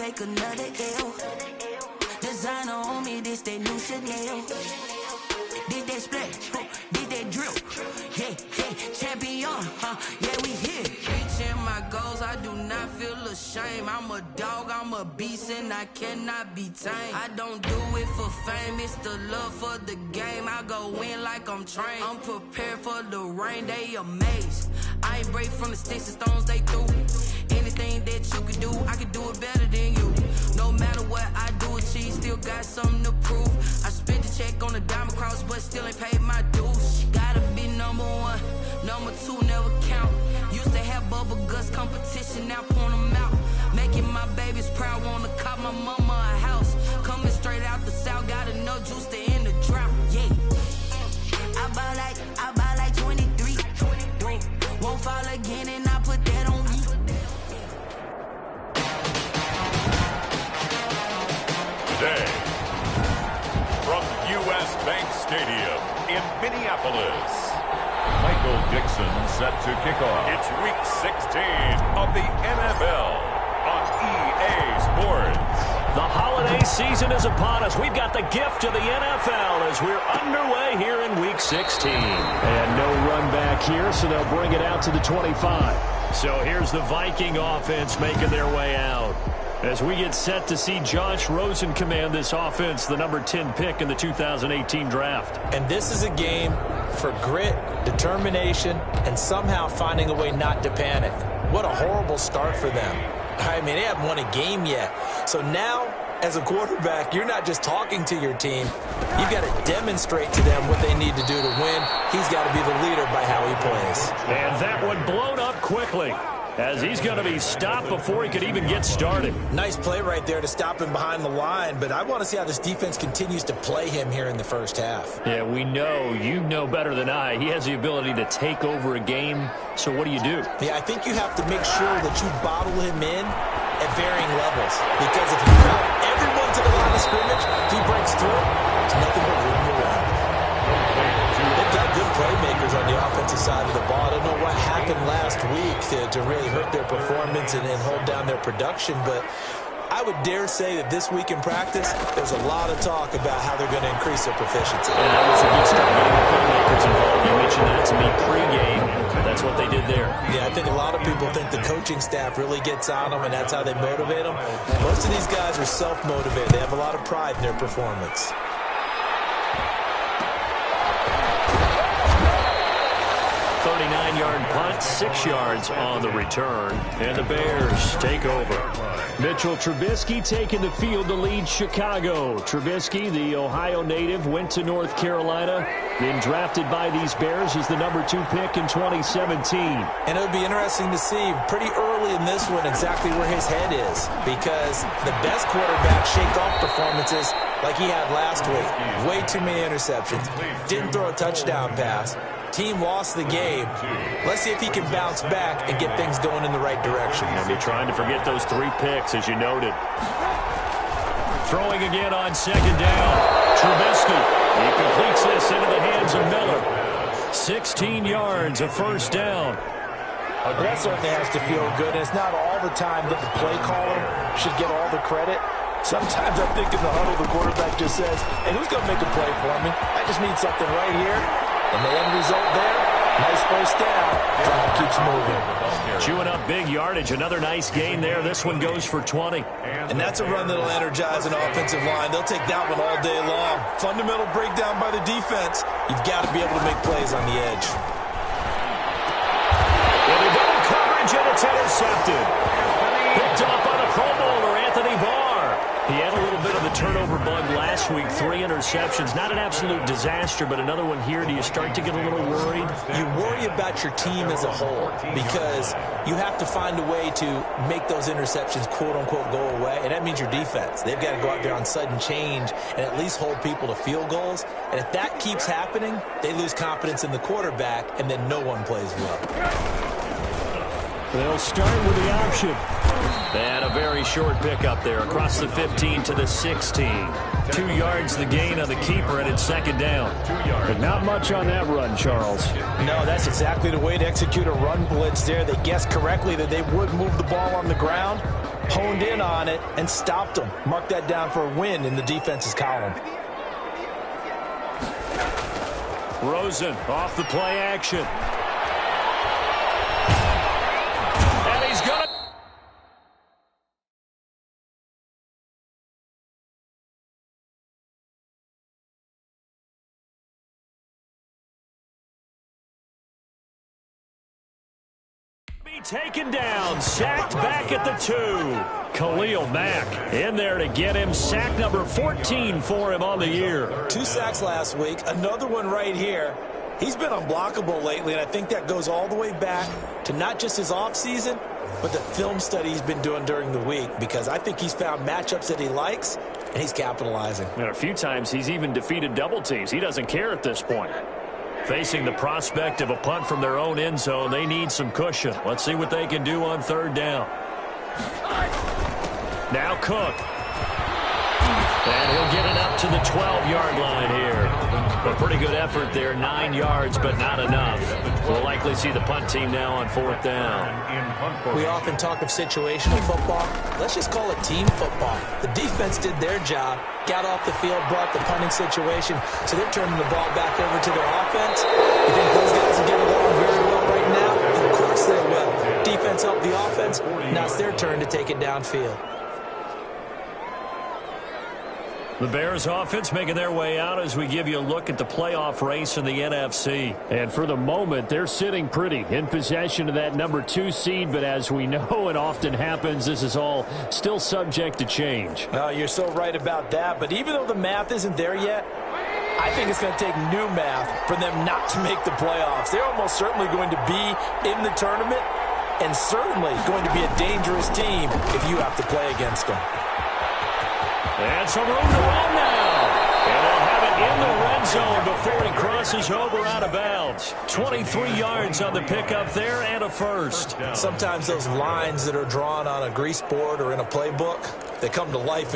take another L. Designer on me, this that new Chanel. Did that splash, did that drill. Yeah, champion, yeah, we here. Reaching my goals, I do not feel ashamed. I'm a dog, I'm a beast, and I cannot be tamed. I don't do it for fame, it's the love for the game. I go in like I'm trained. I'm prepared for the rain, they amazed. I ain't break from the sticks and stones they threw. Anything that you can do, I can do it better than you. No matter what I do, achieve, still got something to prove. I spent the check on the diamond cross, but still ain't paid my dues. Gotta be number one, number two never count. Used to have bubble guts competition, now point them out. Making my babies proud, wanna cop my mama a house. Coming straight out the south, got enough juice to end the drought. Yeah, I buy like 23. Won't fall again, and I put that on me. Today, from U.S. Bank Stadium in Minneapolis, Michael Dixon set to kick off. It's Week 16 of the NFL on EA Sports. The holiday season is upon us. We've got the gift of the NFL as we're underway here in Week 16. And no run back here, so they'll bring it out to the 25. So here's the Viking offense making their way out. As we get set to see Josh Rosen command this offense, the number 10 pick in the 2018 draft. And this is a game for grit, determination, and somehow finding a way not to panic. What a horrible start for them. I mean, they haven't won a game yet. So now, as a quarterback, you're not just talking to your team. You've got to demonstrate to them what they need to do to win. He's got to be the leader by how he plays. And that one blown up quickly, as he's going to be stopped before he could even get started. Nice play right there to stop him behind the line, but I want to see how this defense continues to play him here in the first half. Yeah, we know, you know better than I, he has the ability to take over a game, so what do you do? Yeah, I think you have to make sure that you bottle him in at varying levels, because if you crowd everyone to the line of scrimmage, if he breaks through, there's nothing but room to run. They've got good playmakers on the offensive side of the ball. I don't know what happened last week to really hurt their performance and hold down their production, but I would dare say that this week in practice, there's a lot of talk about how they're going to increase their proficiency. And that was a good start getting the playmakers involved. You mentioned that to me pregame. That's what they did there. Yeah, I think a lot of people think the coaching staff really gets on them, and that's how they motivate them. Most of these guys are self-motivated. They have a lot of pride in their performance. Yard punt, 6 yards on the return, and the Bears take over. Mitchell Trubisky taking the field to lead Chicago. Trubisky, the Ohio native, went to North Carolina, then drafted by these Bears as the number 2 pick in 2017. And it would be interesting to see pretty early in this one exactly where his head is, because the best quarterback shake off performances like he had last week. Way too many interceptions. Didn't throw a touchdown pass. Team lost the game. Let's see if he can bounce back and get things going in the right direction. And be trying to forget those 3 picks, as you noted. Throwing again on second down. Trubisky. He completes this into the hands of Miller. 16 yards, a first down. That certainly has to feel good. And it's not all the time that the play caller should get all the credit. Sometimes I think in the huddle, the quarterback just says, hey, who's going to make a play for me? I just need something right here. And the end result there, nice first down. Drive keeps moving. Chewing up big yardage. Another nice gain there. This one goes for 20. And that's a run that'll energize an offensive line. They'll take that one all day long. Fundamental breakdown by the defense. You've got to be able to make plays on the edge. Well, the double coverage, and it's intercepted. Picked up by the Pro Bowler, Anthony Barr. He had a little bit of the turnover bug last week, 3 interceptions. Not an absolute disaster, but another one here. Do you start to get a little worried? You worry about your team as a whole because you have to find a way to make those interceptions, quote-unquote, go away, and that means your defense. They've got to go out there on sudden change and at least hold people to field goals. And if that keeps happening, they lose confidence in the quarterback, and then no one plays well. They'll start with the option. And a very short pickup there across the 15 to the 16. 2 yards the gain on the keeper, and it's second down. But not much on that run, Charles. No, that's exactly the way to execute a run blitz there. They guessed correctly that they would move the ball on the ground, honed in on it, and stopped them. Mark that down for a win in the defense's column. Rosen off the play action. And he's going to... be taken down, sacked back at the 2. Khalil Mack in there to get him. Sack number 14 for him on the year. 2 sacks last week, another one right here. He's been unblockable lately, and I think that goes all the way back to not just his offseason, but the film study he's been doing during the week, because I think he's found matchups that he likes, and he's capitalizing. And a few times he's even defeated double teams. He doesn't care at this point. Facing the prospect of a punt from their own end zone, they need some cushion. Let's see what they can do on third down. Now Cook. And he'll get it up to the 12-yard line here. A pretty good effort there, 9 yards, but not enough. We'll likely see the punt team now on fourth down. We often talk of situational football. Let's just call it team football. The defense did their job, got off the field, brought the punting situation, so they're turning the ball back over to their offense. You think those guys will get along very well right now? Of course they will. Defense helped the offense. Now it's their turn to take it downfield. The Bears offense making their way out as we give you a look at the playoff race in the NFC. And for the moment, they're sitting pretty in possession of that number 2 seed. But as we know, it often happens, this is all still subject to change. Oh, you're so right about that. But even though the math isn't there yet, I think it's going to take new math for them not to make the playoffs. They're almost certainly going to be in the tournament and certainly going to be a dangerous team if you have to play against them. And some room to run now. And they'll have it in the red zone before he crosses over out of bounds. 23 yards on the pickup there and a first. Sometimes those lines that are drawn on a grease board or in a playbook, they come to life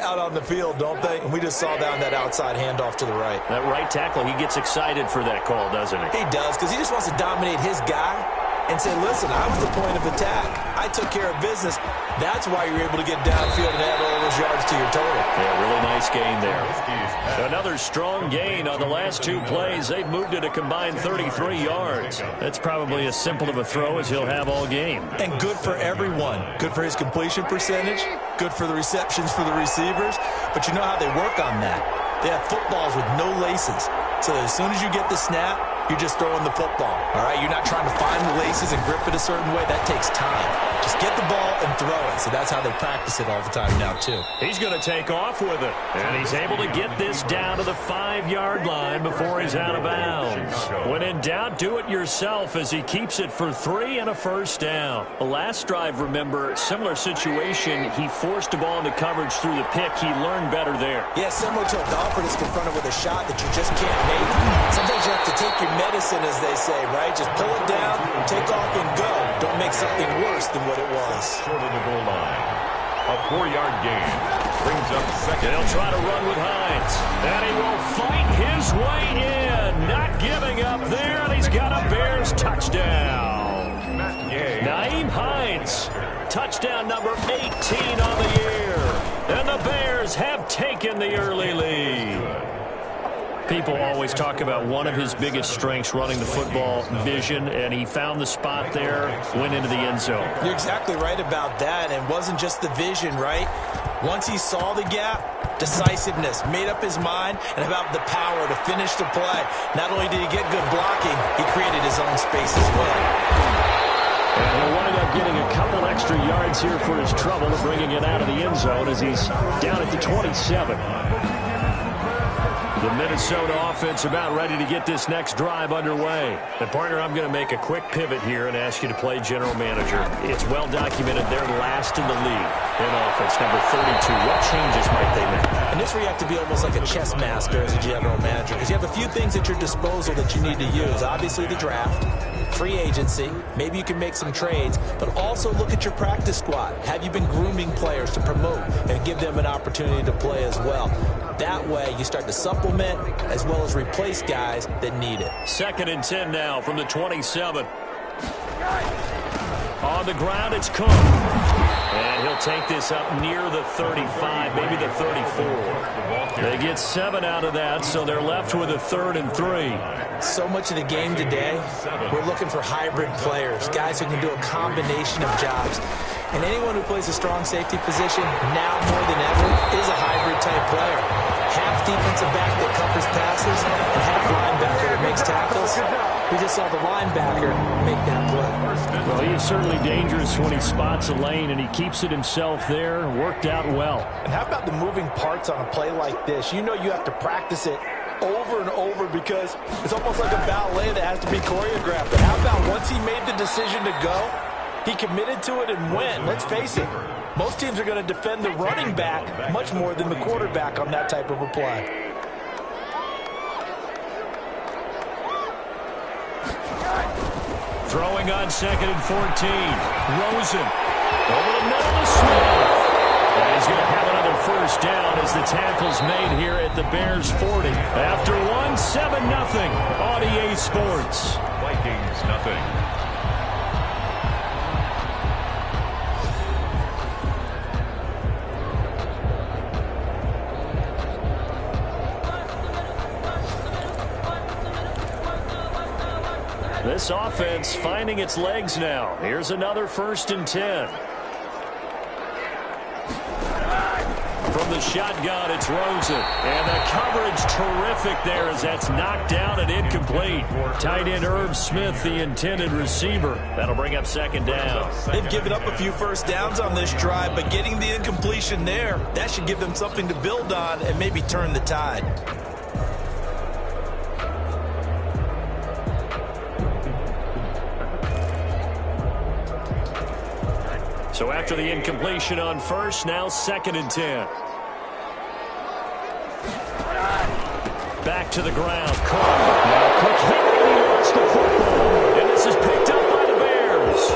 out on the field, don't they? And we just saw down that outside handoff to the right. That right tackle, he gets excited for that call, doesn't he? He does, because he just wants to dominate his guy and say, listen, I was the point of attack. I took care of business. That's why you're able to get downfield and add all those yards to your total. Yeah, really nice gain there. Another strong gain on the last 2 plays. They've moved it a combined 33 yards. That's probably as simple of a throw as he'll have all game. And good for everyone. Good for his completion percentage. Good for the receptions for the receivers. But you know how they work on that. They have footballs with no laces. So that as soon as you get the snap, you're just throwing the football, all right? You're not trying to find the laces and grip it a certain way. That takes time. Just get the ball and throw it. So that's how they practice it all the time now, too. He's going to take off with it. And he's able to get this down to the 5-yard line before he's out of bounds. When in doubt, do it yourself as he keeps it for 3 and a first down. The last drive, remember, similar situation. He forced the ball into coverage through the pick. He learned better there. Yeah, similar to a golfer that's confronted with a shot that you just can't make. Sometimes you have to take your medicine, as they say, right? Just pull it down, take off, and go. Don't make something worse than what it was. Short of the goal line. A 4-yard gain. Brings up second. He'll try to run with Hines. And he will fight his way in. Not giving up there, and he's got a Bears touchdown. Nyheim Hines. Touchdown number 18 on the year. And the Bears have taken the early lead. People always talk about one of his biggest strengths running the football, vision, and he found the spot there, went into the end zone. You're exactly right about that, and it wasn't just the vision, right? Once he saw the gap, decisiveness, made up his mind, and about the power to finish the play. Not only did he get good blocking, he created his own space as well. And he'll wind up getting a couple extra yards here for his trouble of bringing it out of the end zone as he's down at the 27. The Minnesota offense about ready to get this next drive underway. And, partner, I'm going to make a quick pivot here and ask you to play general manager. It's well documented they're last in the league in offense, number 32. What changes might they make? And this where you have to be almost like a chess master as a general manager, because you have a few things at your disposal that you need to use. Obviously, the draft. free agency. Maybe you can make some trades, but also look at your practice squad. Have you been grooming players to promote and give them an opportunity to play as well? That way, you start to supplement as well as replace guys that need it. 2nd and 10 now from the 27. On the ground, it's Cook. And he'll take this up near the 35, maybe the 34. They get 7 out of that, so they're left with a 3rd and 3. So much of the game today, we're looking for hybrid players, guys who can do a combination of jobs. And anyone who plays a strong safety position, now more than ever, is a hybrid-type player. Half defensive back that covers passes, and half linebacker that makes tackles. We just saw the linebacker make that play. Well, he is certainly dangerous when he spots a lane, and he keeps it himself there. Worked out well. And how about the moving parts on a play like this? You know you have to practice it over and over because it's almost like a ballet that has to be choreographed. But how about once he made the decision to go, he committed to it and went. Let's face it, most teams are going to defend the running back much more than the quarterback on that type of a play. Throwing on 2nd and 14. Rosen over the middle to Smith. And he's going to have another first down as the tackle's made here at the Bears 40. After 7-0 on EA Sports. Vikings nothing. This offense finding its legs now. Here's another 1st and 10. From the shotgun, it's Rosen. And the coverage terrific there as that's knocked down and incomplete. Tight end Irv Smith, the intended receiver. That'll bring up 2nd down. They've given up a few first downs on this drive, but getting the incompletion there, that should give them something to build on and maybe turn the tide. So after the incompletion on 1st, now 2nd and 10. Back to the ground. Cook. Now Cook hit and he lost the football. And this is picked up by the Bears.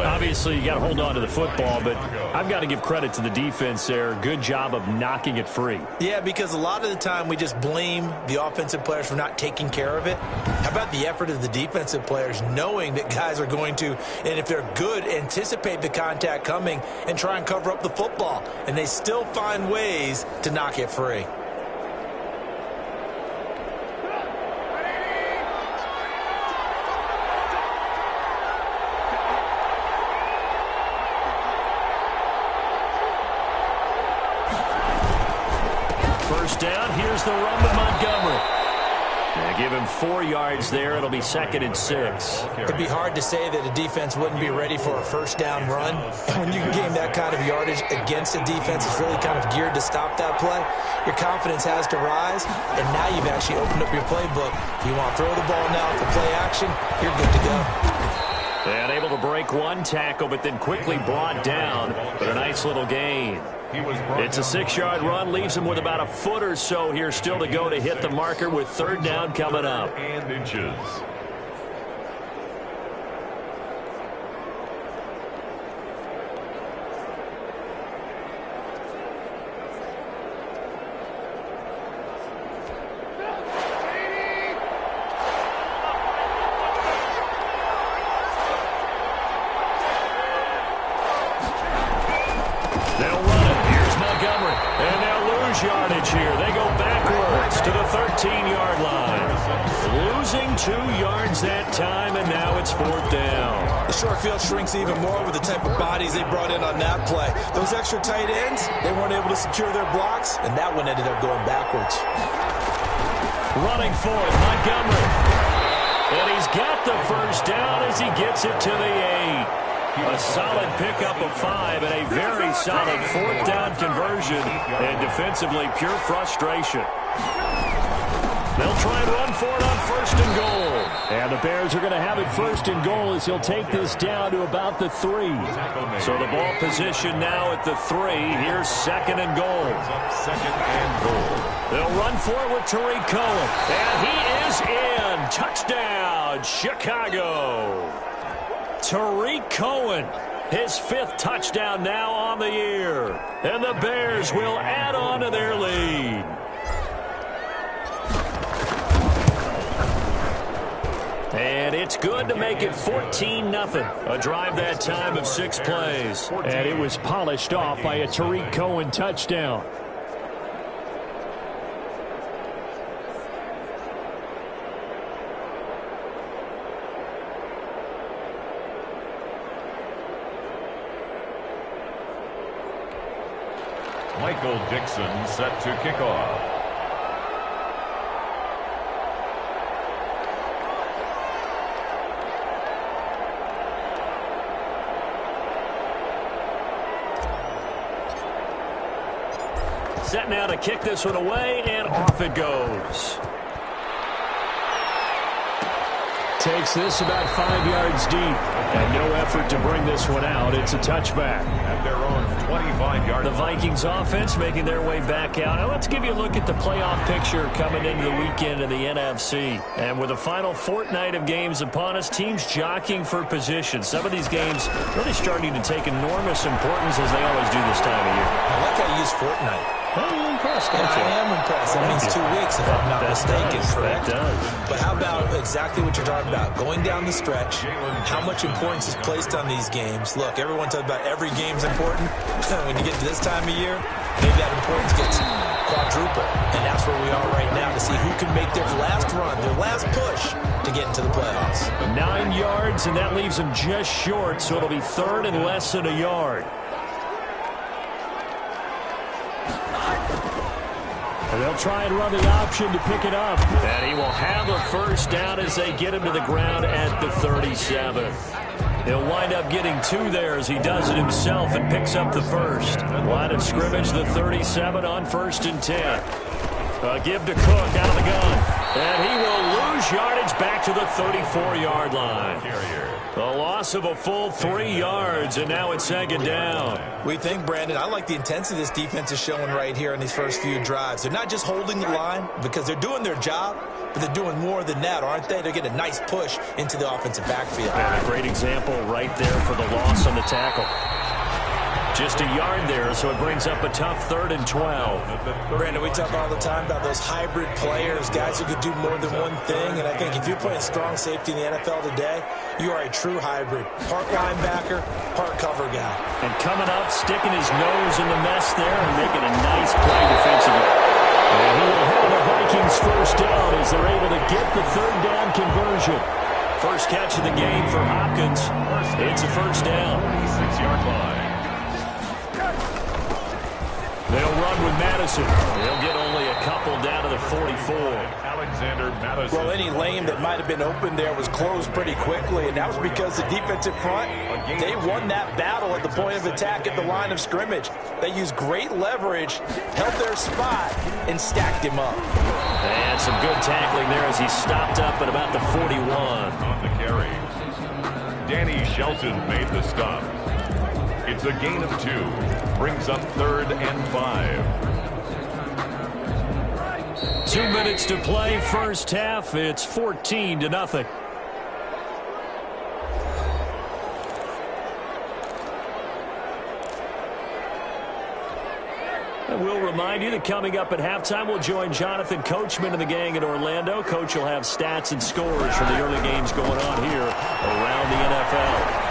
Obviously, you got to hold on to the football, but I've got to give credit to the defense there. Good job of knocking it free. Yeah, because a lot of the time we just blame the offensive players for not taking care of it. How about the effort of the defensive players knowing that guys are going to, and if they're good, anticipate the contact coming and try and cover up the football. And they still find ways to knock it free. Down. Here's the run to Montgomery. They give him 4 yards there. It'll be 2nd and 6. It'd be hard to say that a defense wouldn't be ready for a first down run. When you can gain that kind of yardage against a defense that's really kind of geared to stop that play, your confidence has to rise, and now you've actually opened up your playbook. If you want to throw the ball now for play action, you're good to go. And able to break one tackle, but then quickly brought down. But a nice little gain. It's a 6-yard run, leaves him with about a foot or so here still to go to hit the marker with 3rd down coming up. And inches. Yardage here. They go backwards to the 13-yard line. Losing 2 yards that time, and now it's 4th down. The short field shrinks even more with the type of bodies they brought in on that play. Those extra tight ends, they weren't able to secure their blocks, and that one ended up going backwards. Running for it, Montgomery. And he's got the first down as he gets it to the 8. A solid pickup of 5 and a very solid 4th down conversion. And defensively, pure frustration. They'll try and run for it on first and goal. And the Bears are going to have it first and goal as he'll take this down to about the 3. So the ball position now at the 3. Here's second and goal. Second and goal. They'll run for it with Tariq Cohen. And he is in. Touchdown, Chicago. Tariq Cohen, his 5th touchdown now on the year. And the Bears will add on to their lead. And it's good to make it 14-0. A drive that time of 6 plays. And it was polished off by a Tariq Cohen touchdown. Michael Dixon set to kick off. Set now to kick this one away, and off it goes. Takes this about 5 yards deep. And no effort to bring this one out. It's a touchback. At their own 25-yard. The Vikings offense making their way back out. Now let's give you a look at the playoff picture coming into the weekend in the NFC. And with the final fortnight of games upon us, teams jockeying for position. Some of these games really starting to take enormous importance as they always do this time of year. I like how you use fortnight. Well, you're impressed, don't you? I am impressed. That means 2 weeks, if I'm not mistaken, correct? That does. But how about exactly what you're talking about? Going down the stretch, how much importance is placed on these games? Look, everyone talks about every game's important. When you get to this time of year, maybe that importance gets quadruple. And that's where we are right now to see who can make their last run, their last push to get into the playoffs. 9 yards, and that leaves them just short, so it'll be 3rd and less than a yard. And they'll try and run the option to pick it up. And he will have a first down as they get him to the ground at the 37. He'll wind up getting 2 there as he does it himself and picks up the first. Line of scrimmage, the 37 on 1st and 10. Give to Cook out of the gun. And he will lose yardage back to the 34-yard line. The loss of a full 3 yards, and now it's 2nd down. We think, Brandon, I like the intensity this defense is showing right here in these first few drives. They're not just holding the line because they're doing their job, but they're doing more than that, aren't they? They're getting a nice push into the offensive backfield. And a great example right there for the loss on the tackle. Just a yard there, so it brings up a tough 3rd and 12. Brandon, we talk all the time about those hybrid players, guys who could do more than one thing. And I think if you're playing strong safety in the NFL today, you are a true hybrid. Part linebacker, part cover guy. And coming up, sticking his nose in the mess there and making a nice play defensively. And he will have the Vikings first down as they're able to get the 3rd down conversion. First catch of the game for Hopkins. It's a first down. 26-yard line. They'll run with Madison. They'll get only a couple down to the 44. Alexander Madison. Well, any lane that might have been open there was closed pretty quickly, and that was because the defensive front, they won that battle at the point of attack at the line of scrimmage. They used great leverage, held their spot, and stacked him up. And some good tackling there as he stopped up at about the 41. On the carry. Danny Shelton made the stop. It's a gain of 2. Brings up 3rd and 5. 2 minutes to play, first half. It's 14-0. And we'll remind you that coming up at halftime, we'll join Jonathan Coachman and the gang in Orlando. Coach will have stats and scores from the early games going on here around the NFL.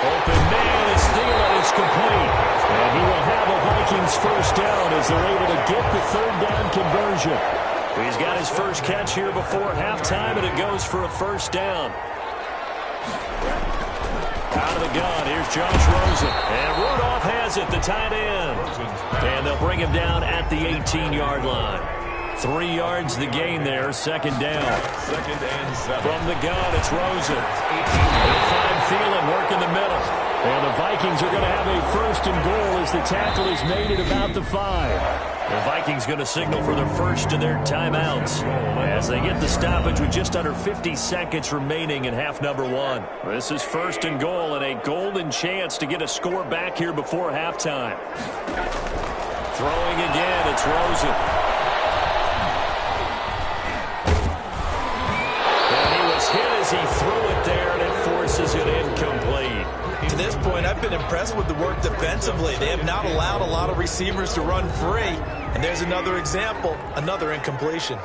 Open man, it's Thielen, it's complete. And he will have a Vikings first down as they're able to get the 3rd down conversion. He's got his first catch here before halftime, and it goes for a first down. Out of the gun, here's Josh Rosen. And Rudolph has it, the tight end. And they'll bring him down at the 18-yard line. 3 yards the gain there, 2nd down. 2nd and 7. From the gun, it's Rosen. They'll find Thielen working the middle. And the Vikings are going to have a 1st and goal as the tackle is made at about the 5. The Vikings going to signal for their first of their timeouts as they get the stoppage with just under 50 seconds remaining in half number one. This is first and goal and a golden chance to get a score back here before halftime. Throwing again, it's Rosen. And he was hit as he threw it there, and it forces it incomplete. To this point, I've been impressed with the work defensively. They have not allowed a lot of receivers to run free. And there's another example, another incompletion.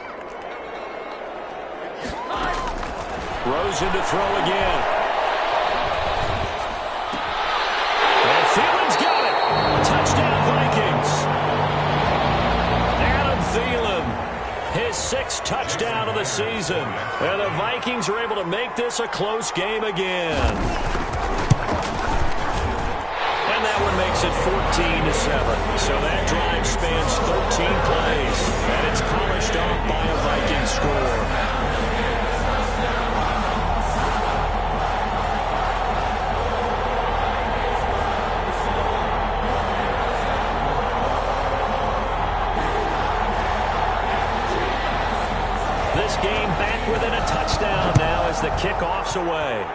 Rosen to throw again. And Thielen's got it. Touchdown, Vikings. Adam Thielen, his 6th touchdown of the season. And the Vikings are able to make this a close game again. And that one makes it 14-7. So that drive spans 13 plays. And it's polished off by a Viking score. This game back within a touchdown now as the kickoff's away.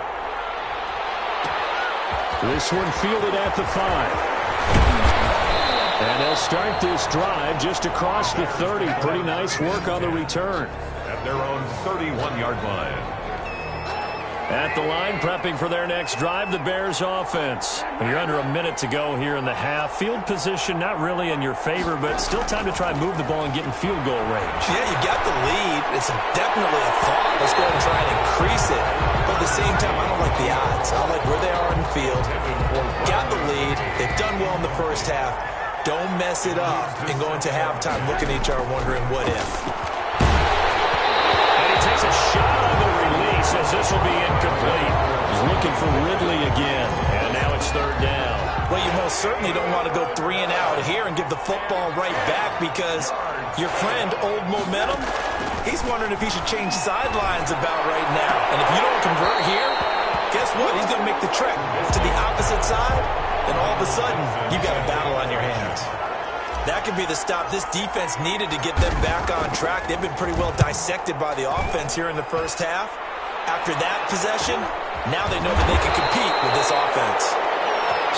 This one fielded at the 5. And they'll start this drive just across the 30. Pretty nice work on the return. At their own 31-yard line. At the line, prepping for their next drive, the Bears offense. You're under a minute to go here in the half. Field position not really in your favor, but still time to try and move the ball and get in field goal range. Yeah, you got the lead. It's definitely a thought. Let's go ahead and try and increase it. But at the same time, I don't like the odds. I like where they are in the field. Got the lead. They've done well in the first half. Don't mess it up and go into halftime looking at each other wondering what if. And he takes a shot on the release as this will be incomplete. He's looking for Ridley again. And now it's 3rd down. Well, you most certainly don't want to go 3 and out here and give the football right back because your friend, Old Momentum, he's wondering if he should change sidelines about right now. And if you don't convert here, guess what? He's going to make the trek to the opposite side, and all of a sudden, you've got a battle on your hands. That could be the stop this defense needed to get them back on track. They've been pretty well dissected by the offense here in the first half. After that possession, now they know that they can compete with this offense.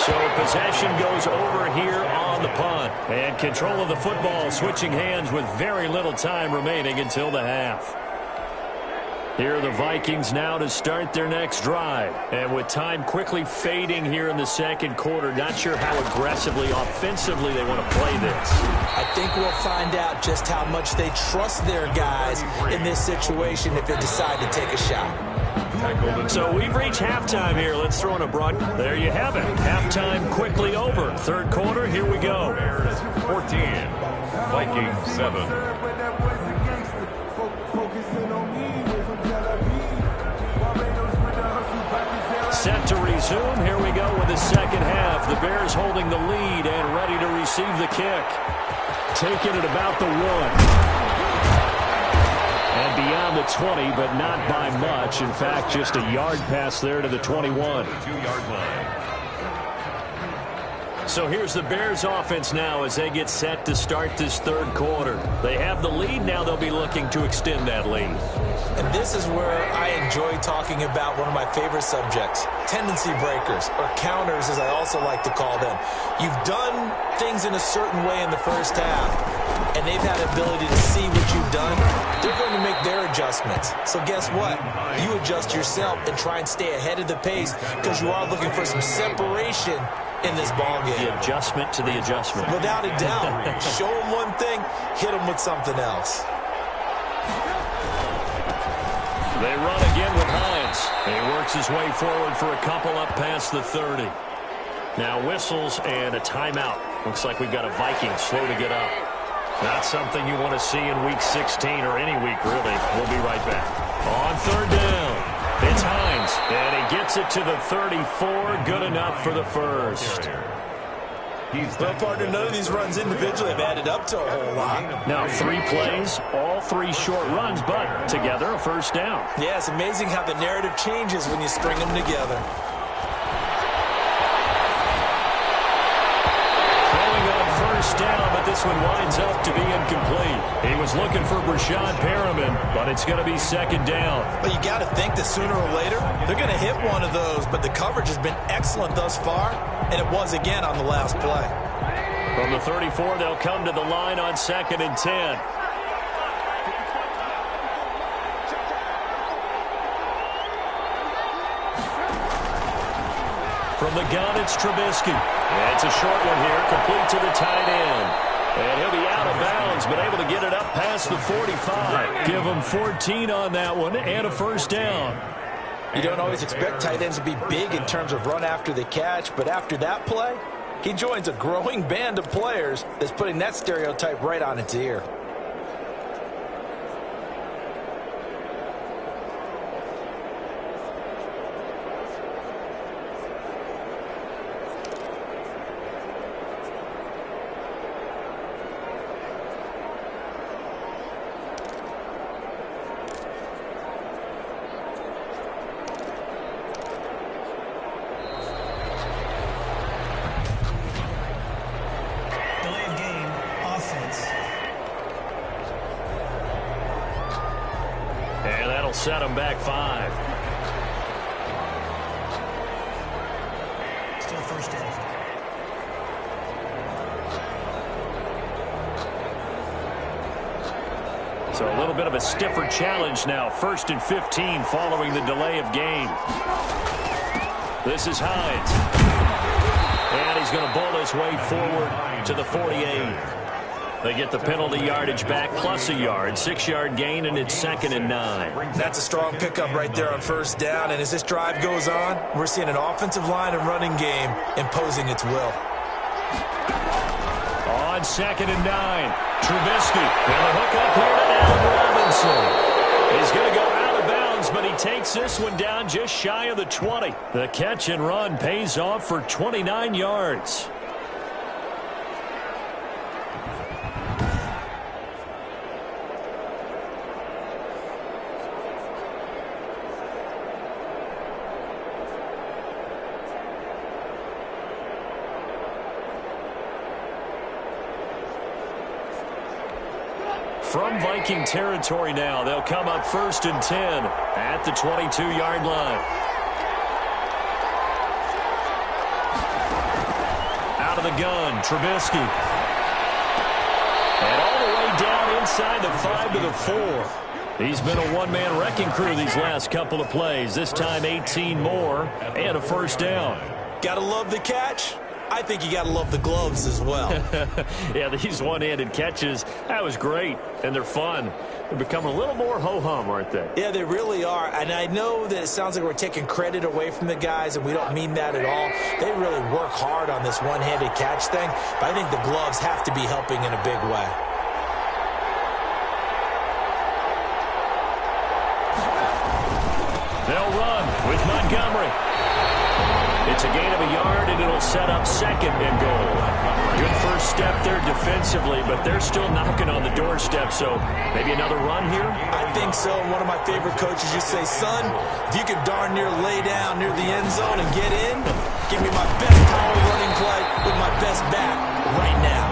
So possession goes over here on the punt. And control of the football switching hands with very little time remaining until the half. Here are the Vikings now to start their next drive. And with time quickly fading here in the second quarter, not sure how aggressively, offensively they want to play this. I think we'll find out just how much they trust their guys in this situation if they decide to take a shot. So we've reached halftime here. Let's throw in a broad. There you have it. Halftime quickly over. Third quarter, here we go. 14, Vikings 7. Set to resume. Here we go with the second half. The Bears holding the lead and ready to receive the kick. Taking it about the 1. And beyond the 20, but not by much. In fact, just a yard pass there to the 21. 2-yard line. So here's the Bears offense now as they get set to start this third quarter. They have the lead. Now they'll be looking to extend that lead. And this is where I enjoy talking about one of my favorite subjects, tendency breakers, or counters as I also like to call them. You've done things in a certain way in the first half, and they've had the ability to see what you've done. They're going to make their adjustments. So guess what? You adjust yourself and try and stay ahead of the pace because you are looking for some separation in this ball game. The adjustment to the adjustment. Without a doubt. Show them one thing, hit them with something else. They run again with Hines. He works his way forward for a couple up past the 30. Now whistles and a timeout. Looks like we've got a Viking slow to get up. Not something you want to see in Week 16 or any week, really. We'll be right back. On third down, it's Hines. And he gets it to the 34. Good enough for the first. Well, partner, none of these runs individually have added up to a whole lot. Now 3 plays, all 3 short runs, but together a first down. Yeah, it's amazing how the narrative changes when you string them together. Throwing on first down, but this one winds up to be incomplete. He was looking for Brashad Perriman, but it's going to be second down. But you got to think that sooner or later, they're going to hit one of those, but the coverage has been excellent thus far, and it was again on the last play. From the 34, they'll come to the line on 2nd and 10. From the gun, it's Trubisky. And it's a short one here, complete to the tight end. And he'll be out of bounds, but able to get it up past the 45. Give him 14 on that one and a first down. You don't always expect tight ends to be big in terms of run after the catch, but after that play, he joins a growing band of players that's putting that stereotype right on its ear. Set him back 5. Still first down. So a little bit of a stiffer challenge now. 1st and 15 following the delay of game. This is Hines. And he's going to bowl his way forward to the 48. They get the penalty yardage back plus a yard. 6-yard gain, and it's 2nd and 9. That's a strong pickup right there on first down. And as this drive goes on, we're seeing an offensive line and running game imposing its will. On 2nd and 9, Trubisky. And the hook up here to Allen Robinson. He's going to go out of bounds, but he takes this one down just shy of the 20. The catch and run pays off for 29 yards. From Viking territory now, they'll come up 1st and 10 at the 22-yard line. Out of the gun, Trubisky. And all the way down inside the 5 to the 4. He's been a one-man wrecking crew these last couple of plays. This time 18 more and a first down. Gotta love the catch. I think you got to love the gloves as well. Yeah, these one-handed catches, that was great, and they're fun. They're becoming a little more ho-hum, aren't they? Yeah, they really are, and I know that it sounds like we're taking credit away from the guys, and we don't mean that at all. They really work hard on this one-handed catch thing, but I think the gloves have to be helping in a big way. They'll run with Montgomery. It's a gain of a yard, and it'll set up 2nd and goal. Good first step there defensively, but they're still knocking on the doorstep, so maybe another run here? I think so. One of my favorite coaches used to say, son, if you can darn near lay down near the end zone and get in, give me my best power running play with my best back right now.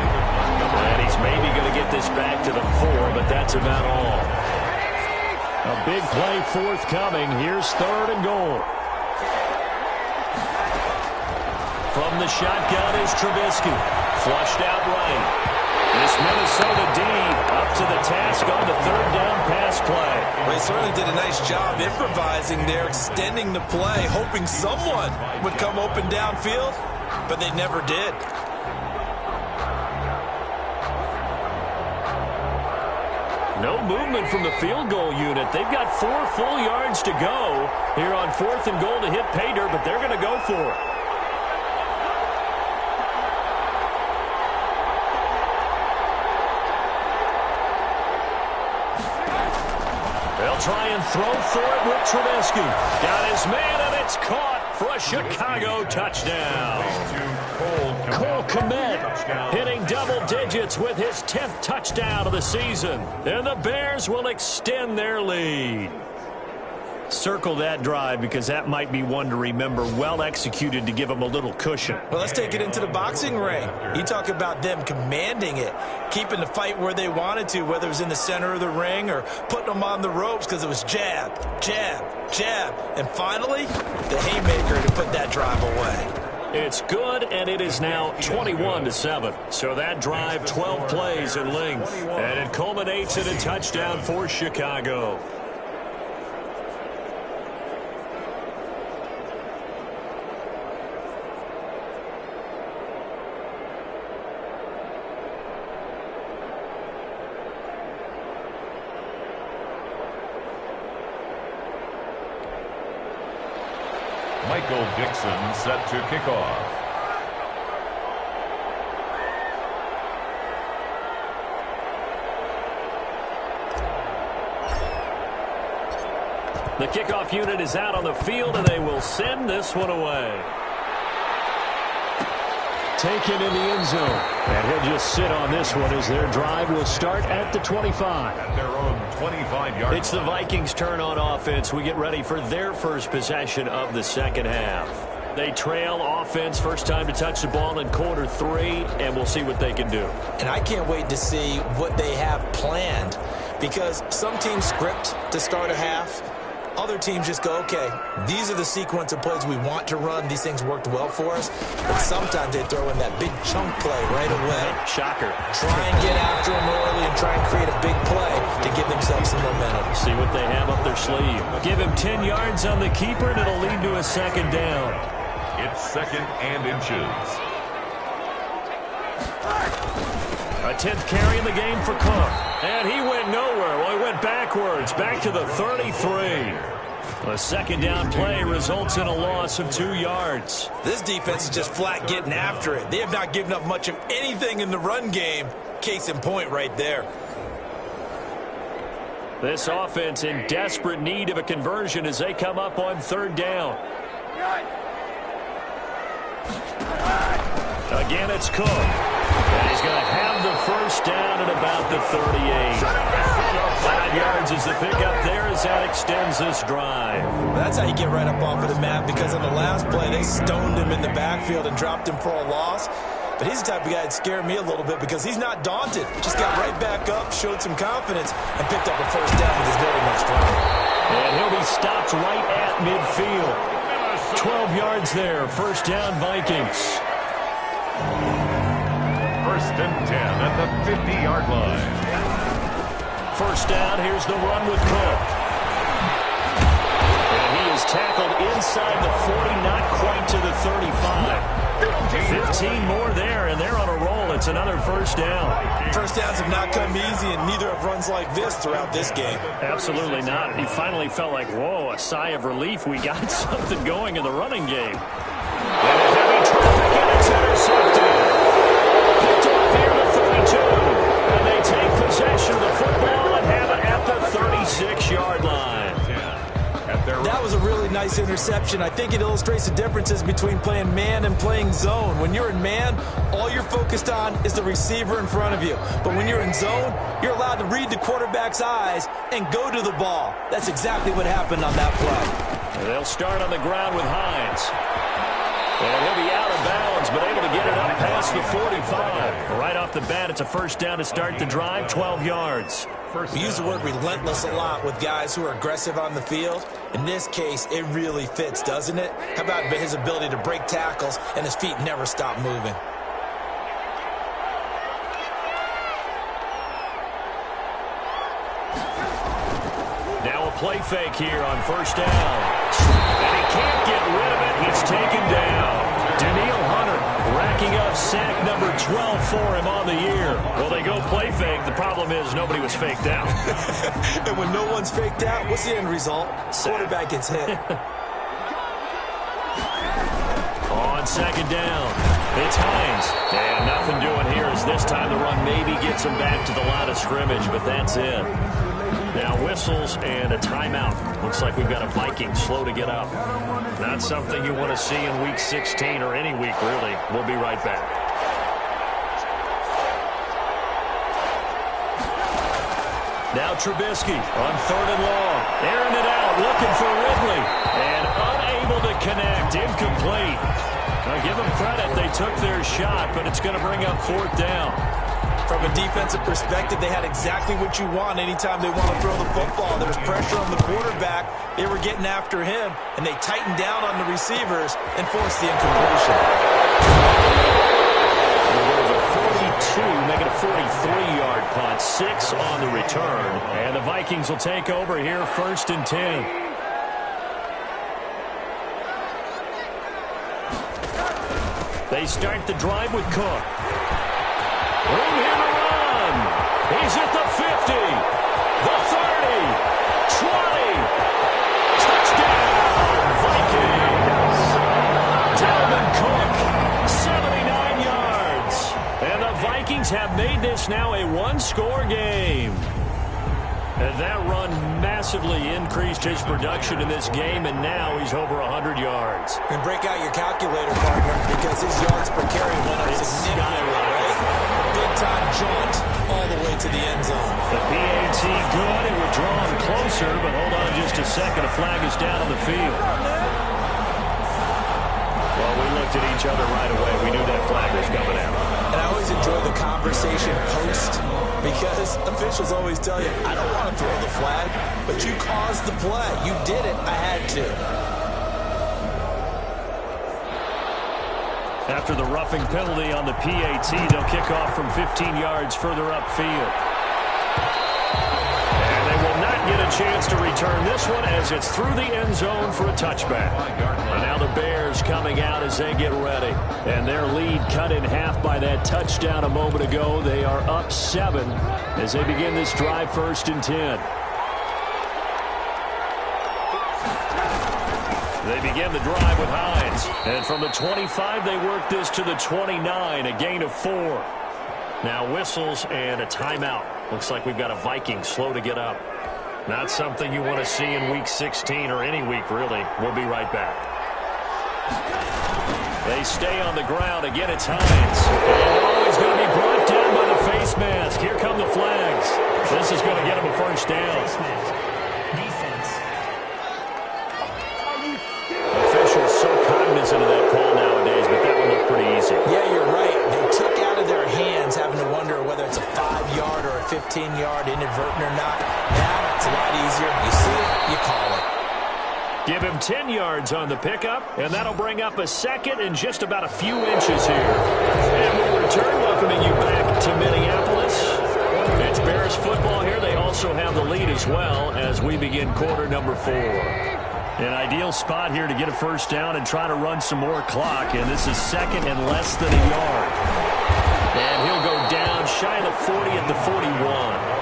And he's maybe going to get this back to the 4, but that's about all. A big play forthcoming. Here's 3rd and goal. From the shotgun is Trubisky. Flushed out right. This Minnesota D up to the task on the 3rd down pass play. Well, they certainly did a nice job improvising there, extending the play, hoping someone would come open downfield, but they never did. No movement from the field goal unit. They've got 4 full yards to go here on 4th and goal to hit pay dirt, but they're going to go for it. They'll try and throw for it with Trubisky. Got his man, and it's caught for a Chicago touchdown. Cole Kmet hitting double digits with his 10th touchdown of the season. And the Bears will extend their lead. Circle that drive because that might be one to remember. Well executed to give them a little cushion. Well, let's take it into the boxing ring. You talk about them commanding it, keeping the fight where they wanted to, whether it was in the center of the ring or putting them on the ropes because it was jab, jab, jab. And finally, the haymaker to put that drive away. It's good, and it is now 21-7. So that drive, 12 plays in length. And it culminates in a touchdown for Chicago. Michael Dixon set to kick off. The kickoff unit is out on the field, and they will send this one away. Taken in the end zone. And he'll just sit on this one as their drive will start at the 25. At their own 25-yard. It's the Vikings' turn on offense. We get ready for their first possession of the second half. They trail offense, first time to touch the ball in quarter 3, and we'll see what they can do. And I can't wait to see what they have planned, because some teams script to start a half. Other teams just go, okay, these are the sequence of plays we want to run. These things worked well for us. But sometimes they throw in that big chunk play right away. Shocker. Try and get after them early and try and create a big play to give themselves some momentum. See what they have up their sleeve. Give him 10 yards on the keeper, and it'll lead to a second down. It's 2nd and inches. A 10th carry in the game for Cook. And he went nowhere. Well, he went backwards, back to the 33. A second down play results in a loss of 2 yards. This defense is just flat getting after it. They have not given up much of anything in the run game. Case in point right there. This offense in desperate need of a conversion as they come up on 3rd down. Again, it's Cook. And he's going to have the first down at about the 38. 5 yards is the pickup there as that extends this drive. That's how you get right up off of the mat, because on the last play, they stoned him in the backfield and dropped him for a loss. But he's the type of guy that scared me a little bit because he's not daunted. Just got right back up, showed some confidence, and picked up a first down with his very next drive. And he'll be stopped right at midfield. 12 yards there. First down, Vikings. 1st and 10 at the 50-yard line. First down, here's the run with Cook. And he is tackled inside the 40, not quite to the 35. 15 more there, and they're on a roll. It's another first down. First downs have not come easy, and neither have runs like this throughout this game. Absolutely not. He finally felt like, whoa, a sigh of relief. We got something going in the running game. And a heavy traffic, and it's intercepted. Picked off here at 32. And they take possession of the football and have it at the 36-yard line. That was a really nice interception. I think it illustrates the differences between playing man and playing zone. When you're in man, all you're focused on is the receiver in front of you. But when you're in zone, you're allowed to read the quarterback's eyes and go to the ball. That's exactly what happened on that play. And they'll start on the ground with Hines. And he'll be out of bounds, but able to get it up past the 45. Right off the bat, it's a first down to start the drive, 12 yards. We use the word relentless a lot with guys who are aggressive on the field. In this case, it really fits, doesn't it? How about his ability to break tackles and his feet never stop moving? Now a play fake here on first down. And he can't get rid of it. He's taken down. Daniil Hunter racking up sack number 12 for him on the year. Well, they go play fake. The problem is nobody was faked out. And when no one's faked out, what's the end result? Quarterback gets hit. On second down, it's Hines. And nothing doing here as this time the run maybe gets him back to the line of scrimmage, but that's it. Now whistles and a timeout. Looks like we've got a Viking slow to get up. Not something you want to see in Week 16 or any week, really. We'll be right back. Now Trubisky on 3rd and long. Airing it out, looking for Ridley. And unable to connect. Incomplete. Now give them credit. They took their shot, but it's going to bring up 4th down. From a defensive perspective, they had exactly what you want anytime they want to throw the football. There was pressure on the quarterback. They were getting after him, and they tightened down on the receivers and forced the incompletion. There's a 42, make it a 43-yard punt. 6 on the return. And the Vikings will take over here, 1st and 10. They start the drive with Cook. Room here to run. He's at the 50, the 30, 20. Touchdown, Vikings. Dalvin Cook, 79 yards. And the Vikings have made this now a one-score game. And that run massively increased his production in this game, and now he's over 100 yards. And break out your calculator, partner, because his yards per carry went up significantly, right? Big-time jaunt all the way to the end zone. The PAT good. It would draw him closer, but hold on just a second. A flag is down on the field. Well, we looked at each other right away. We knew that flag was coming out. And I always enjoy the conversation post, because officials always tell you, I don't want to throw the flag, but you caused the play. You did it. I had to. After the roughing penalty on the PAT, they'll kick off from 15 yards further upfield. And they will not get a chance to return this one as it's through the end zone for a touchback. And now the Bears coming out as they get ready. And their lead cut in half by that touchdown a moment ago. They are up 7 as they begin this drive, 1st and 10. They begin the drive with Hines. And from the 25, they work this to the 29, a gain of 4. Now whistles and a timeout. Looks like we've got a Viking slow to get up. Not something you want to see in Week 16 or any week, really. We'll be right back. They stay on the ground. Again, it's Hines. And he's going to be brought down by the face mask. Here come the flags. This is going to get him a 1st down. So cognizant of that call nowadays, but that one looked pretty easy. Yeah, you're right. They took out of their hands having to wonder whether it's a 5-yard or a 15-yard inadvertent or not. Now it's a lot easier. You see it, you call it. Give him 10 yards on the pickup, and that'll bring up a 2nd and just about a few inches here. And we'll return, welcoming you back to Minneapolis. It's Bears football here. They also have the lead as well as we begin quarter number 4. An ideal spot here to get a 1st down and try to run some more clock. And this is 2nd and less than a yard. And he'll go down shy of the 40 at the 41.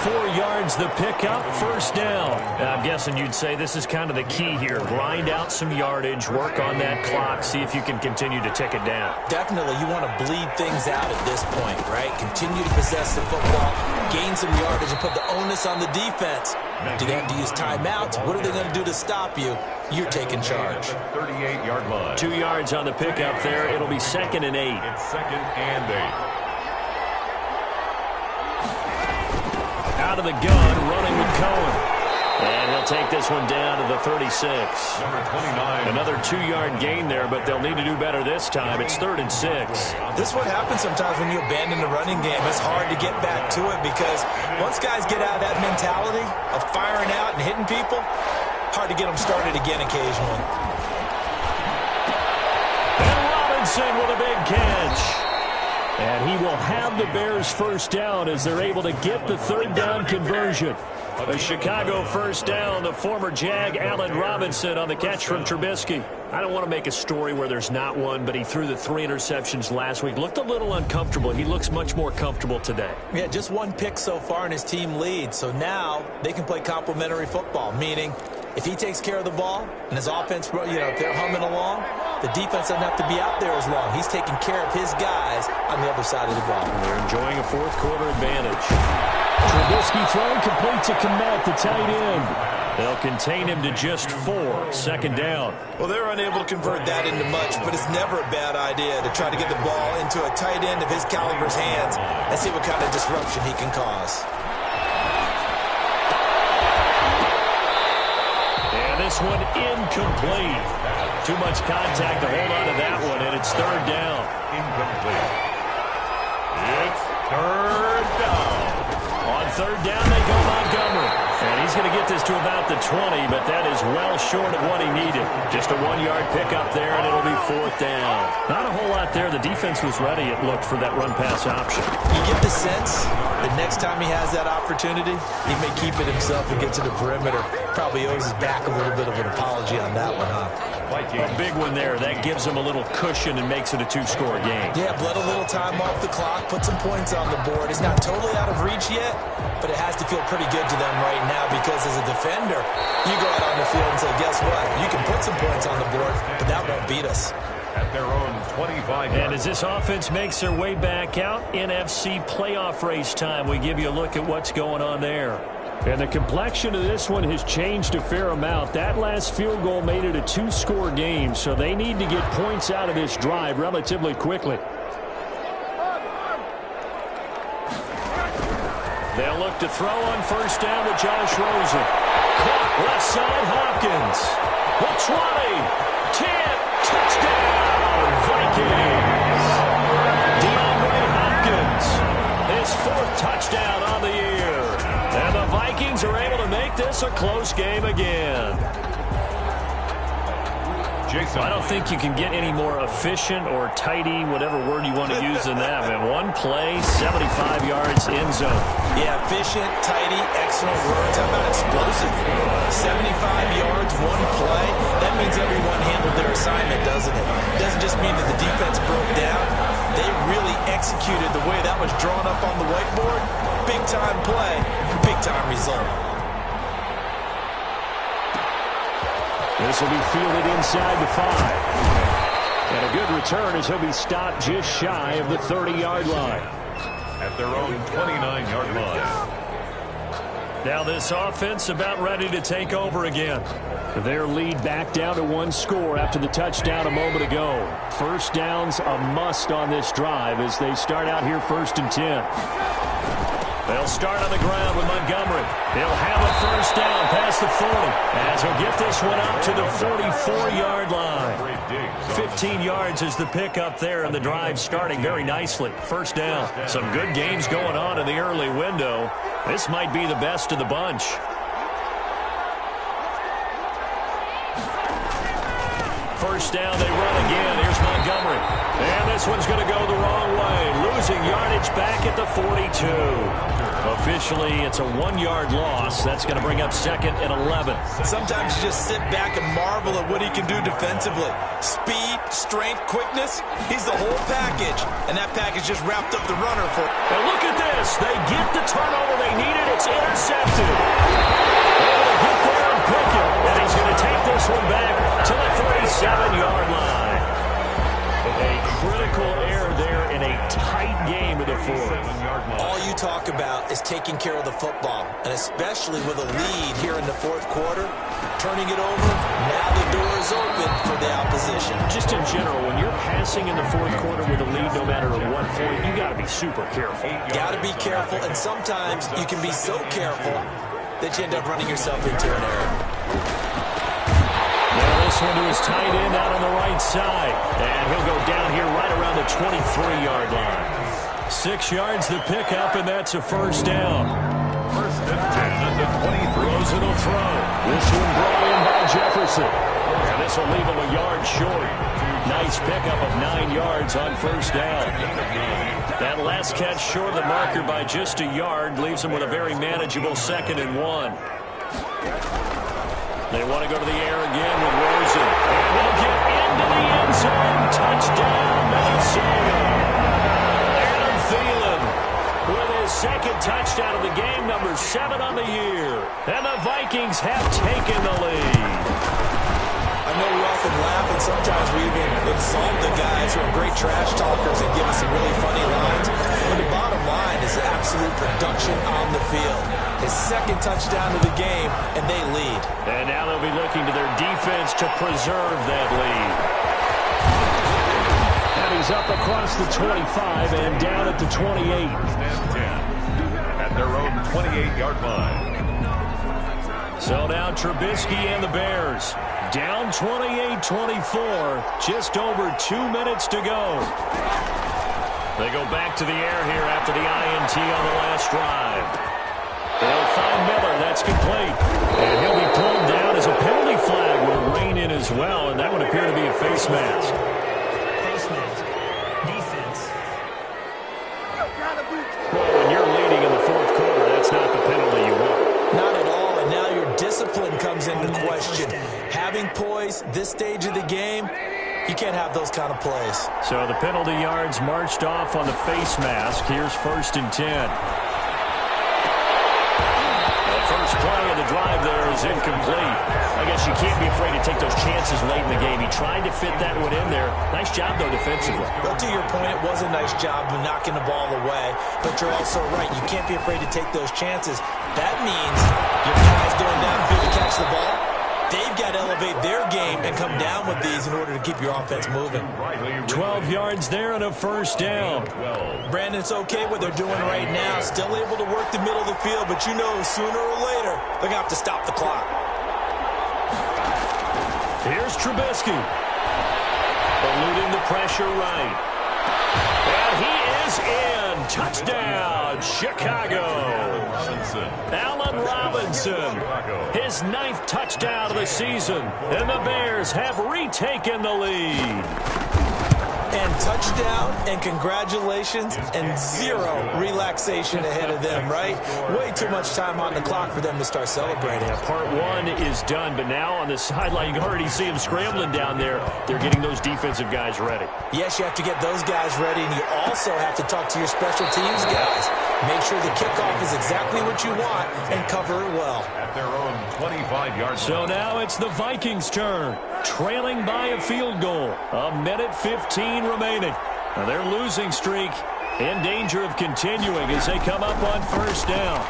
4 yards the pickup, 1st down. I'm guessing you'd say this is kind of the key here. Grind out some yardage, work on that clock, see if you can continue to tick it down. Definitely, you want to bleed things out at this point, right? Continue to possess the football, gain some yardage, and put the onus on the defense. Do they have to use timeouts? What are they going to do to stop you? You're taking charge. 38-yard line. 2 yards on the pickup there. It'll be 2nd and 8. It's 2nd and 8. Out of the gun, running with Cohen. And he'll take this one down to the 36. Number 29. Another 2-yard gain there, but they'll need to do better this time. It's 3rd and 6. This is what happens sometimes when you abandon the running game. It's hard to get back to it because once guys get out of that mentality of firing out and hitting people, hard to get them started again occasionally. And Robinson with a big catch. And he will have the Bears' 1st down as they're able to get the 3rd down conversion. A Chicago 1st down, the former Jag, Allen Robinson, on the catch from Trubisky. I don't want to make a story where there's not one, but he threw the 3 interceptions last week. Looked a little uncomfortable. He looks much more comfortable today. Yeah, just 1 pick so far and his team leads. So now they can play complementary football, meaning if he takes care of the ball and his offense, if they're humming along, the defense doesn't have to be out there as long. He's taking care of his guys on the other side of the ball. And they're enjoying a 4th quarter advantage. Trubisky throwing complete to Kmet, the tight end. They'll contain him to just 4. 2nd down. Well, they're unable to convert that into much, but it's never a bad idea to try to get the ball into a tight end of his caliber's hands and see what kind of disruption he can cause. this one incomplete. Too much contact to hold on to that one, and it's third down. Incomplete. It's third down. On third down, they go Montgomery. And he's going to get this to about the 20, but that is well short of what he needed. Just a 1-yard pickup there, and it'll be fourth down. Not a whole lot there. The defense was ready, it looked, for that run-pass option. You get the sense that next time he has that opportunity, he may keep it himself and get to the perimeter. Probably owes his back a little bit of an apology on that one, huh? A big one there. That gives him a little cushion and makes it a 2-score game. Yeah, bled a little time off the clock, put some points on the board. It's not totally out of reach yet, but it has to feel pretty good to them right now because as a defender, you go out on the field and say, guess what? You can put some points on the board, but that won't beat us. At their own 25. And as this offense makes their way back out, NFC playoff race time, we give you a look at what's going on there. And the complexion of this one has changed a fair amount. That last field goal made it a 2-score game, so they need to get points out of this drive relatively quickly. They'll look to throw on first down to Josh Rosen. Caught left side, Hopkins. The 20, 10, touchdown, Vikings. DeAndre Hopkins, his 4th touchdown on the year. And the Vikings are able to make this a close game again. Jason. I don't think you can get any more efficient or tidy, whatever word you want to use in that. Man, one play, 75 yards, end zone. Yeah, efficient, tidy, excellent words. How about explosive? 75 yards, one play. That means everyone handled their assignment, doesn't it? It doesn't just mean that the defense broke down. They really executed the way that was drawn up on the whiteboard. Big-time play, big-time result. This will be fielded inside the 5. And a good return as he'll be stopped just shy of the 30-yard line. At their own 29-yard line. Now this offense about ready to take over again. Their lead back down to 1 score after the touchdown a moment ago. First down's a must on this drive as they start out here 1st and 10. They'll start on the ground with Montgomery. He'll have a first down past the 40 as he'll get this one up to the 44-yard line. 15 yards is the pickup there, and the drive starting very nicely. First down. Some good games going on in the early window. This might be the best of the bunch. First down, they run again. Here's Montgomery. And this one's going to go the wrong way. Losing yardage back at the 42. Officially, it's a 1-yard loss. That's going to bring up 2nd and 11. Sometimes you just sit back and marvel at what he can do defensively. Speed, strength, quickness. He's the whole package. And that package just wrapped up the runner for... And look at this. They get the turnover they needed. It's intercepted. Able to get there and pick it. And he's going to take this one back to the 37-yard line. A critical error there in a tight game of the 4th. All you talk about is taking care of the football, and especially with a lead here in the 4th quarter, turning it over, now the door is open for the opposition. Just in general, when you're passing in the 4th quarter with a lead, no matter at what point, you got to be super careful. Got to be careful, and sometimes you can be so careful that you end up running yourself into an error. This one to his tight end out on the right side. And he'll go down here right around the 23-yard line. 6 yards the pickup, and that's a first down. 1st and 10 at the 23. Rosen will throw. This one brought in by Jefferson. And this will leave him a yard short. Nice pickup of 9 yards on first down. That last catch short of the marker by just a yard leaves him with a very manageable 2nd and 1. They want to go to the air again with Rosen. And he'll get into the end zone. Touchdown, Minnesota. Adam Thielen with his 2nd touchdown of the game, number 7 on the year. And the Vikings have taken the lead. I know we often laugh, and sometimes we even insult the guys who are great trash talkers and give us some really funny lines. But the bottom line is absolute production on the field. His 2nd touchdown of the game, and they lead. And now they'll be looking to their defense to preserve that lead. And he's up across the 25 and down at the 28. 10 at their own 28-yard line. So now Trubisky and the Bears down 28-24, just over 2 minutes to go. They go back to the air here after the INT on the last drive. They'll find Miller. That's complete. And he'll be pulled down as a penalty flag will rein in as well, and that would appear to be a face mask. Face mask. Defense. Well, when you're leading in the fourth quarter, that's not the penalty you want. Not at all, and now your discipline comes into question. Having poise this stage of the game, you can't have those kind of plays. So the penalty yards marched off on the face mask. Here's 1st and 10. The first play of the drive there is incomplete. I guess you can't be afraid to take those chances late in the game. He tried to fit that one in there. Nice job, though, defensively. But to your point, it was a nice job of knocking the ball away. But you're also right. You can't be afraid to take those chances. That means your guys going downfield to catch the ball, they've got to elevate their game and come down with these in order to keep your offense moving. 12 yards there and a first down. Brandon, it's okay what they're doing right now. Still able to work the middle of the field, but you know sooner or later they're going to have to stop the clock. Here's Trubisky. Eluding the pressure right. And he is in. Touchdown, Chicago. Allen Robinson. His 9th touchdown of the season. And the Bears have retaken the lead. And touchdown and congratulations and 0 relaxation ahead of them, right? Way too much time on the clock for them to start celebrating. Yeah, part 1 is done, but now on the sideline, you can already see them scrambling down there. They're getting those defensive guys ready. Yes, you have to get those guys ready, and you also have to talk to your special teams guys. Make sure the kickoff is exactly what you want and cover it well. At their own 25-yard So line. now it's the Vikings' turn, trailing by a field goal. 1:15 remaining. Now their losing streak in danger of continuing as they come up on first down.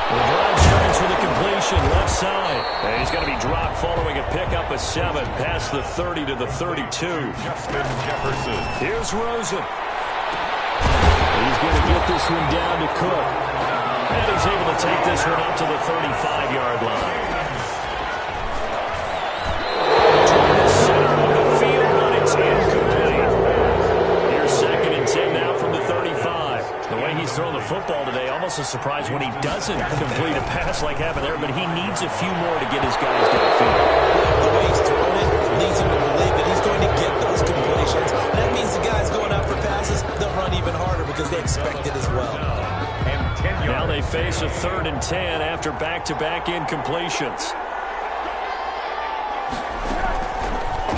The drive starts with a completion left side. And he's going to be dropped following a pickup of 7 past the 30 to the 32. Justin Jefferson. Here's Rosen. He's going to get this one down to Cook. And he's able to take this one up to the 35-yard line. Toward the center of the field, but it's incomplete. Here's 2nd and 10 now from the 35. The way he's thrown the football today, almost a surprise when he doesn't complete a pass like happened there, but he needs a few more to get his guys downfield. The way he's throwing it leads him to believe that he's going to get those completions. That means the guys going out for passes, they'll run even harder because they expect it as well. And 10 yards. Now they face a 3rd and 10 after back-to-back incompletions.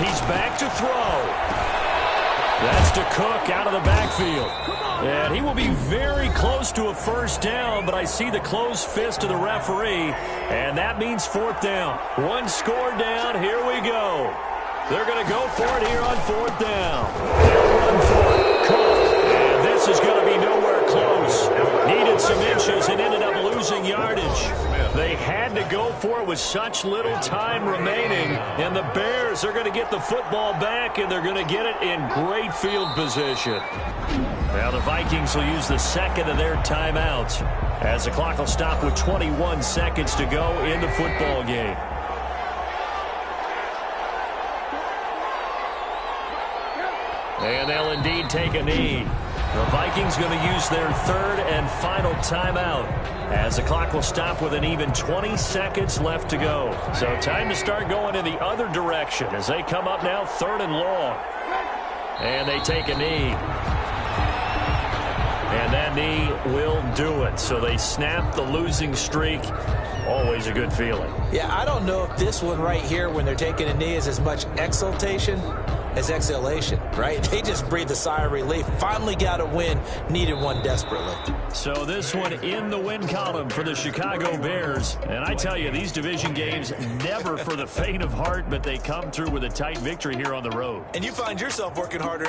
He's back to throw. That's to Cook out of the backfield. And he will be very close to a first down, but I see the closed fist of the referee, and that means 4th down. 1 score down. Here we go. They're going to go for it here on 4th down. They'll run for it. Cook. And this is going to be nowhere close. Needed some inches and ended up losing yardage. They had to go for it with such little time remaining, and the Bears are going to get the football back, and they're going to get it in great field position. Now the Vikings will use the 2nd of their timeouts as the clock will stop with 21 seconds to go in the football game. And they'll indeed take a knee. The Vikings going to use their 3rd and final timeout as the clock will stop with an even 20 seconds left to go. So time to start going in the other direction as they come up now 3rd and long. And they take a knee. And that knee will do it. So they snap the losing streak. Always a good feeling. Yeah, I don't know if this one right here when they're taking a knee is as much exultation as exhalation, right? They just breathed a sigh of relief. Finally got a win. Needed one desperately. So this one in the win column for the Chicago Bears. And I tell you, these division games never for the faint of heart, but they come through with a tight victory here on the road. And you find yourself working harder